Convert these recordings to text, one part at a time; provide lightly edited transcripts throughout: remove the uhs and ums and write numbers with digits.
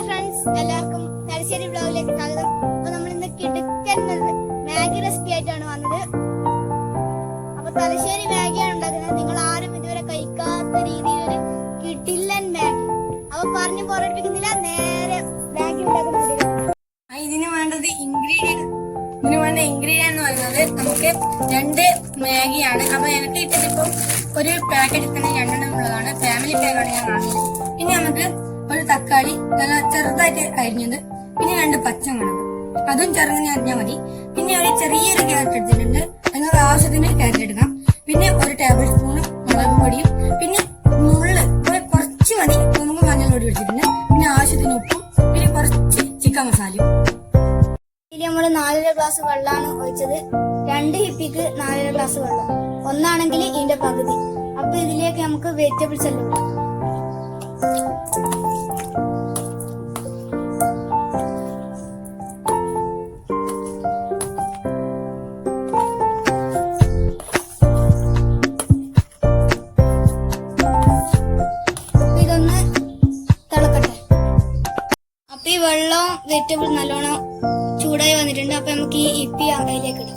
Friends, എല്ലാവർക്കും തലശ്ശേരി വ്ലോഗിലേക്ക് സ്വാഗതം. അപ്പൊ നമ്മൾ ഇന്ന് കിടുക്കൻ മാഗി റെസിപ്പി ആയിട്ടാണ് വന്നത്. അപ്പൊ തലശ്ശേരി മാഗിയാണ് ഉണ്ടാക്കുന്നത്. നിങ്ങൾ ആരും ഇതുവരെ കഴിക്കാത്ത രീതിയിൽ ഒരു കിടിലൻ മാഗി. അപ്പൊ പറഞ്ഞു പോരടിപ്പിക്കുന്നില്ല, നേരെ മാഗി ഉണ്ടാക്കുന്നത്. ഇതിന് വേണ്ട ഇൻഗ്രീഡിയന്റ് എന്ന് പറയുന്നത് നമുക്ക് 2 മാഗിയാണ്. അപ്പൊ എനിക്ക് ഇട്ടതിപ്പോ ഒരു പാക്കറ്റ് തന്നെ 2 ഉള്ളതാണ്. ഫാമിലി പാക്കാണ് ഞാൻ വാങ്ങിയത്. പിന്നെ നമുക്ക് ഒരു തക്കാളി നല്ല ചെറുതായിട്ട് അരിഞ്ഞത്, പിന്നെ 2 പച്ചമുളക് അതും ചെറുങ്ങനെ അരിഞ്ഞാൽ മതി. പിന്നെ ഒരു ചെറിയൊരു ക്യാരറ്റ് എടുത്തിട്ടുണ്ട്. നിങ്ങൾക്ക് ആവശ്യത്തിന് ക്യാരറ്റ് എടുക്കാം. പിന്നെ 1 ടേബിൾ സ്പൂൺ മുളക് പൊടിയും, പിന്നെ കുറച്ച് മതി നമുക്ക് മഞ്ഞൾ പൊടി എടുത്തിട്ടുണ്ട്. പിന്നെ ആവശ്യത്തിന് ഉപ്പും, പിന്നെ കുറച്ച് ചിക്കൻ മസാലയും. ഇതിൽ നമ്മൾ 4 ഗ്ലാസ് വെള്ളമാണ് ഒഴിച്ചത്. 2 ഹിപ്പിക്ക് 4 ഗ്ലാസ് വെള്ളം, ഒന്നാണെങ്കിൽ ഇതിന്റെ പകുതി. അപ്പൊ ഇതിലേക്ക് നമുക്ക് വെജിറ്റബിൾസ് എല്ലാം ഇടാം. ഇതൊന്ന് തിളക്കട്ടെ. അപ്പൊ ഈ വെള്ളവും വെജിറ്റബിൾ നല്ലോണം ചൂടായി വന്നിട്ടുണ്ട്. അപ്പൊ നമുക്ക് ഈ ഇപ്പി അതിലേക്ക് ഇടാം.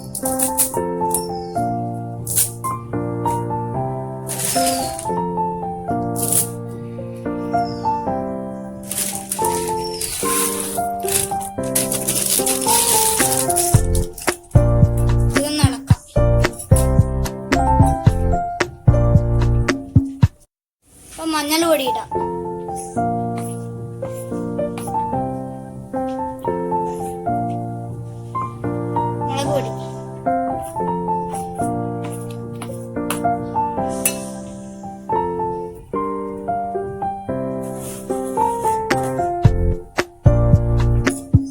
ഇതൊന്ന് ഇളക്കാം. അപ്പൊ മഞ്ഞൾ പൊടി ഇടാം. മുളക് പൊടി,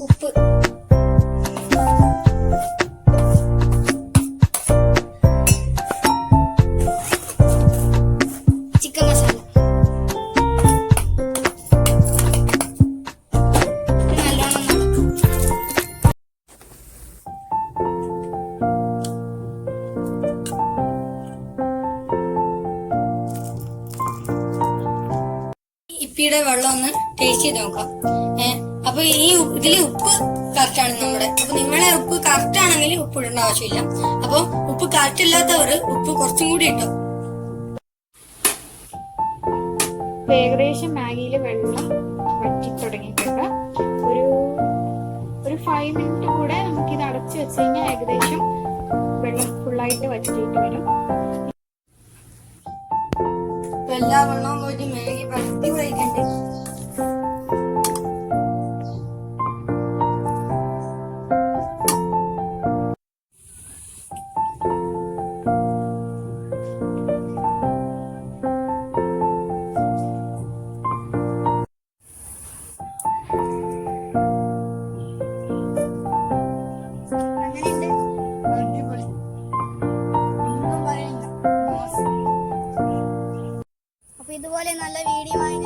ഉപ്പ്, ചിക്കൻ മസാല, നല്ലോണം ഇപ്പിയുടെ വെള്ളം ഒന്ന് ടേസ്റ്റ് ചെയ്ത് നോക്കാം. അപ്പൊ ഇതില് ഉപ്പ് കറക്റ്റ് ആണ് നമ്മുടെ. അപ്പൊ നിങ്ങളുടെ ഉപ്പ് കറക്റ്റ് ആണെങ്കിൽ ഉപ്പ് ഇടേണ്ട ആവശ്യമില്ല. അപ്പൊ ഉപ്പ് കറക്റ്റ് ഇല്ലാത്തവർ ഉപ്പ് കുറച്ചും കൂടി ഇട്ടോ. ഏകദേശം മാഗിയില് വെള്ളം വറ്റി തുടങ്ങിയിട്ടുണ്ട്. ഒരു 5 മിനിറ്റ് കൂടെ നമുക്ക് ഇത് അടച്ചു വെച്ച് കഴിഞ്ഞാൽ ഏകദേശം വെള്ളം ഫുള്ളായിട്ട് വറ്റിയിട്ട് വരും. എല്ലാ വെള്ളവും പോയിട്ട് മാഗി പറ്റി പോയിട്ടുണ്ട്. അപ്പൊ ഇതുപോലെ നല്ല വീഡിയോ ആയി